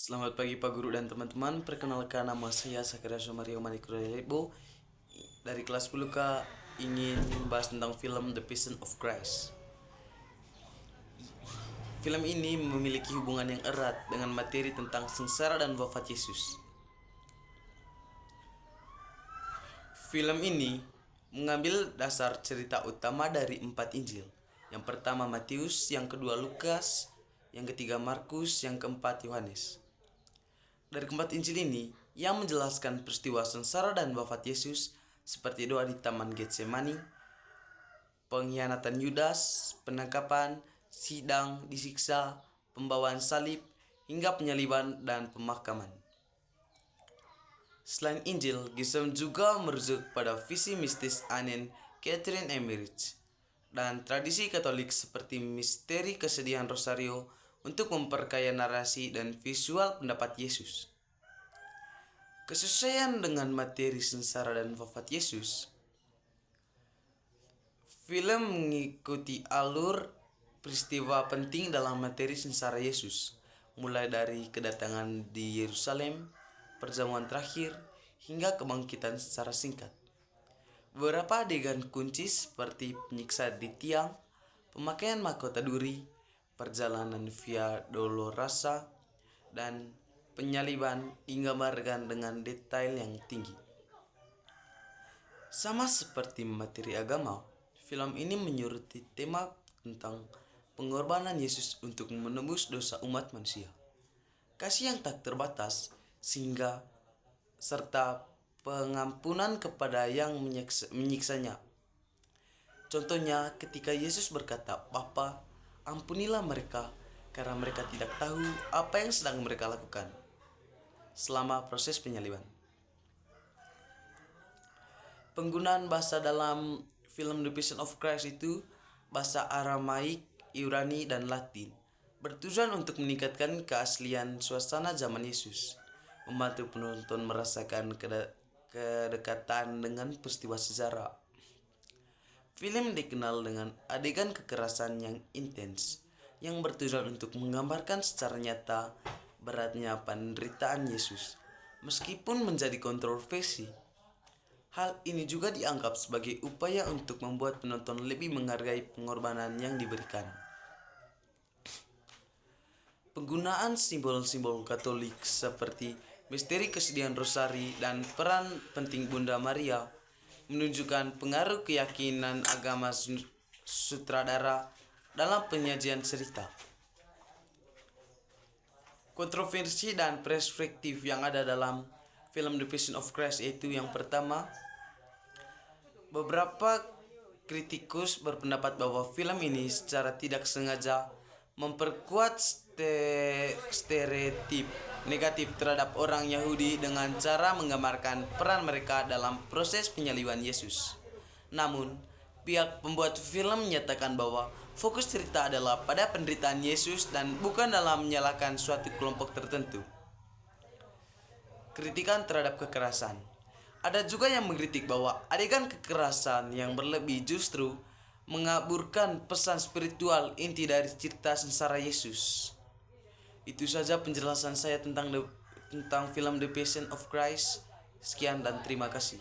Selamat pagi Pak Guru dan teman-teman. Perkenalkan, nama saya Sakira Somario Manikrolebo dari kelas 10K, ingin membahas tentang film The Passion of Christ. Film ini memiliki hubungan yang erat dengan materi tentang sengsara dan wafat Yesus. Film ini mengambil dasar cerita utama dari 4 Injil. Yang pertama Matius, yang kedua Lukas, yang ketiga Markus, yang keempat Yohanes. Dari keempat Injil ini yang menjelaskan peristiwa sengsara dan wafat Yesus, seperti doa di Taman Getsemani, pengkhianatan Yudas, penangkapan, sidang, disiksa, pembawaan salib, hingga penyaliban dan pemakaman. Selain Injil, Gisem juga merujuk pada visi mistis Anen Catherine Emmerich dan tradisi Katolik seperti misteri kesedihan Rosario untuk memperkaya narasi dan visual pendapat Yesus. Kesesuaian dengan materi sengsara dan wafat Yesus, film mengikuti alur peristiwa penting dalam materi sengsara Yesus, mulai dari kedatangan di Yerusalem, perjamuan terakhir, hingga kebangkitan secara singkat. Beberapa adegan kunci seperti penyiksaan di tiang, pemakaian mahkota duri, perjalanan Via Dolorosa, dan penyaliban digambarkan dengan detail yang tinggi. Sama seperti materi agama, film ini menyoroti tema tentang pengorbanan Yesus untuk menebus dosa umat manusia, kasih yang tak terbatas, sehingga serta pengampunan kepada yang menyiksanya. Contohnya ketika Yesus berkata, "Bapa, ampunilah mereka, karena mereka tidak tahu apa yang sedang mereka lakukan," selama proses penyaliban. Penggunaan bahasa dalam film The Passion of Christ itu bahasa Aramaik, Ibrani, dan Latin, bertujuan untuk meningkatkan keaslian suasana zaman Yesus, membantu penonton merasakan kedekatan dengan peristiwa sejarah. Film dikenal dengan adegan kekerasan yang intens, yang bertujuan untuk menggambarkan secara nyata beratnya penderitaan Yesus. Meskipun menjadi kontroversi, hal ini juga dianggap sebagai upaya untuk membuat penonton lebih menghargai pengorbanan yang diberikan. Penggunaan simbol-simbol Katolik seperti misteri kesedihan Rosari dan peran penting Bunda Maria menunjukkan pengaruh keyakinan agama sutradara dalam penyajian cerita. Kontroversi dan perspektif yang ada dalam film The Passion of Christ yaitu, yang pertama, beberapa kritikus berpendapat bahwa film ini secara tidak sengaja memperkuat stereotip negatif terhadap orang Yahudi dengan cara menggambarkan peran mereka dalam proses penyaliban Yesus. Namun, pihak pembuat film menyatakan bahwa fokus cerita adalah pada penderitaan Yesus dan bukan dalam menyalahkan suatu kelompok tertentu. Kritikan terhadap kekerasan. Ada juga yang mengkritik bahwa adegan kekerasan yang berlebih justru mengaburkan pesan spiritual inti dari cerita sengsara Yesus. Itu saja penjelasan saya tentang film The Passion of Christ. Sekian dan terima kasih.